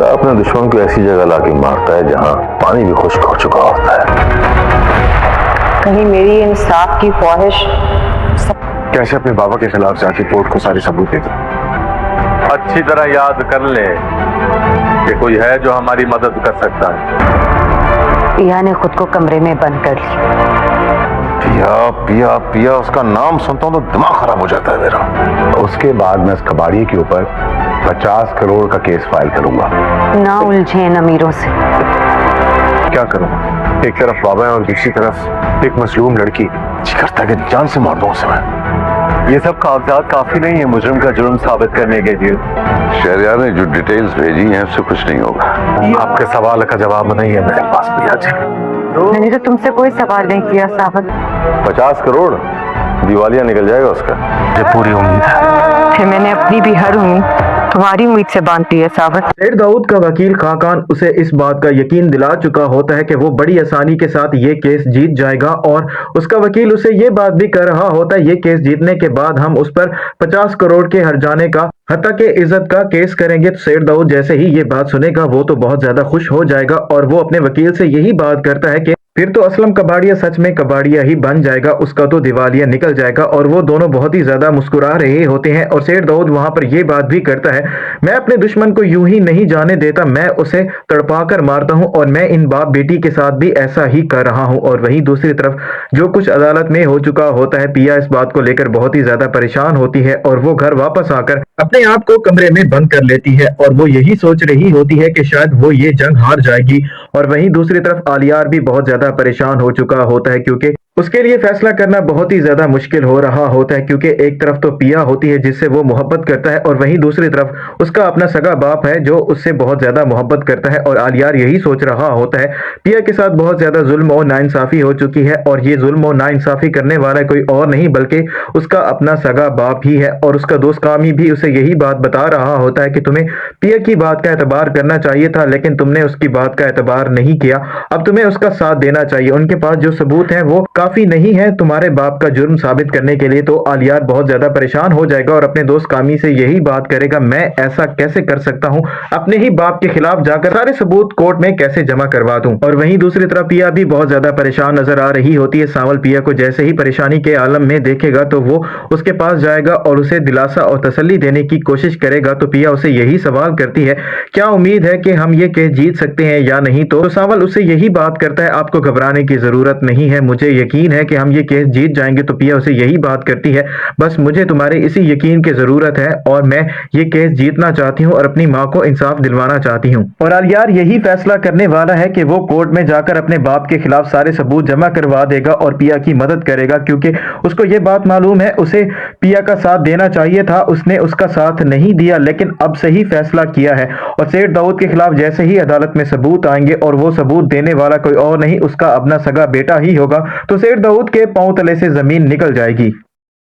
पिता अपने दुश्मन को ऐसी जगह लाके मारता है जहां पानी भी खुश्क हो चुका होता है। कहीं मेरी इंसाफ की ख्वाहिश कैसे अपने बाबा के खिलाफ जाके कोर्ट को सारे सबूत दे दूं? अच्छी तरह याद कर ले कि कोई है जो हमारी मदद कर सकता है। पिया ने खुद को कमरे में बंद कर लिया। पिया पिया पिया उसका नाम सुनता हूं तो दिमाग खराब हो जाता है मेरा। उसके बाद मैं इस कबाड़िए के ऊपर 50 करोड़ का केस फाइल करूंगा। ना उलझे इन अमीरों से। क्या करूं? एक तरफ बाबा है और दूसरी तरफ एक मजलूम लड़की। जी करता है कि जान से मार दूं उसे मैं। ये सब कागजात काफी नहीं है मुजरिम का जुर्म साबित करने के लिए। शहरियार ने जो डिटेल्स भेजी हैं उससे कुछ नहीं होगा। आपके सवाल का जवाब नहीं है मेरे पास पिया जी। मैंने तो तुमसे कोई सवाल नहीं किया साहब। 50 करोड़ दिवालिया निकल जाएगा उसका। मुझे पूरी उम्मीद है। फिर मैंने अपनी भी हर उम्मीद तुम्हारी उम्मीद से बांधती है सावत। सैयद दाऊद का वकील खाकान उसे इस बात का यकीन दिला चुका होता है कि वो बड़ी आसानी के साथ ये केस जीत जाएगा और उसका वकील उसे ये बात भी कर रहा होता है ये केस जीतने के बाद हम उस पर 50 करोड़ के हर्जाने का हत्या के इज्जत का केस करेंगे। तो सैयद दाऊद जैसे ही ये बात सुनेगा वो तो बहुत ज्यादा खुश हो जाएगा और वो अपने वकील से यही बात करता है कि फिर तो असलम कबाड़िया सच में कबाड़िया ही बन जाएगा, उसका तो दिवालिया निकल जाएगा। और वो दोनों बहुत ही ज्यादा मुस्कुरा रहे होते हैं और सैयद दाऊद वहां पर ये बात भी करता है, मैं अपने दुश्मन को यूं ही नहीं जाने देता, मैं उसे तड़पा कर मारता हूं और मैं इन बाप बेटी के साथ भी ऐसा ही कर रहा हूं। और वहीं दूसरी तरफ जो कुछ अदालत में हो चुका होता है, पिया इस बात को लेकर बहुत ही ज्यादा परेशान होती है और वो घर वापस आकर अपने आप को कमरे में बंद कर लेती है और वो यही सोच रही होती है कि शायद वो ये जंग हार जाएगी। और वहीं दूसरी तरफ आलियार भी बहुत ज्यादा परेशान हो चुका होता है क्योंकि उसके लिए फैसला करना बहुत ही ज्यादा मुश्किल हो रहा होता है क्योंकि एक तरफ तो पिया होती है जिससे वो मोहब्बत करता है और वहीं दूसरी तरफ उसका अपना सगा बाप है जो उससे बहुत ज्यादा मोहब्बत करता है। और आलियार यही सोच रहा होता है पिया के साथ बहुत ज्यादा जुल्म और नाइंसाफी हो चुकी है और ये जुल्म और नाइंसाफी करने वाला कोई और नहीं बल्कि उसका अपना सगा बाप ही है। और उसका दोस्त कामी भी उसे यही बात बता रहा होता है कि तुम्हें पिया की बात का एतबार करना चाहिए था लेकिन तुमने उसकी बात का एतबार नहीं किया, अब तुम्हें उसका साथ देना चाहिए। उनके पास जो सबूत है वो काफी नहीं है तुम्हारे बाप का जुर्म साबित करने के लिए। तो आलियार बहुत ज्यादा परेशान हो जाएगा और अपने दोस्त कामी से यही बात करेगा, मैं ऐसा कैसे कर सकता हूं, अपने ही बाप के खिलाफ जाकर सारे सबूत कोर्ट में कैसे जमा करवा दूं। और वहीं दूसरी तरफ पिया भी बहुत ज्यादा परेशान नजर आ रही होती है। सांवल पिया को जैसे ही परेशानी के आलम में देखेगा तो वो उसके पास जाएगा और उसे दिलासा और तसल्ली देने की कोशिश करेगा। तो पिया उसे यही सवाल करती है, क्या उम्मीद है कि हम ये केस जीत सकते हैं या नहीं। तो सांवल उससे यही बात करता है, आपको घबराने की जरूरत नहीं है, मुझे यकीन है कि हम ये केस जीत जाएंगे। तो पिया उसे यही बात करती है, बस मुझे तुम्हारे इसी यकीन की जरूरत है और मैं ये केस जीतना चाहती हूँ और अपनी माँ को इंसाफ दिलवाना चाहती हूँ। और आलियार यही फैसला करने वाला है कि वो कोर्ट में जाकर अपने बाप के खिलाफ सारे सबूत जमा करवा देगा और पिया की मदद करेगा क्योंकि उसको ये बात मालूम है उसे पिया का साथ देना चाहिए था, उसने उसका साथ नहीं दिया लेकिन अब सही फैसला किया है। और सैयद दाऊद के खिलाफ जैसे ही अदालत में सबूत आएंगे और वो सबूत देने वाला कोई और नहीं उसका अपना सगा बेटा ही होगा, तो सैयद दाऊद के पांव तले से जमीन निकल जाएगी।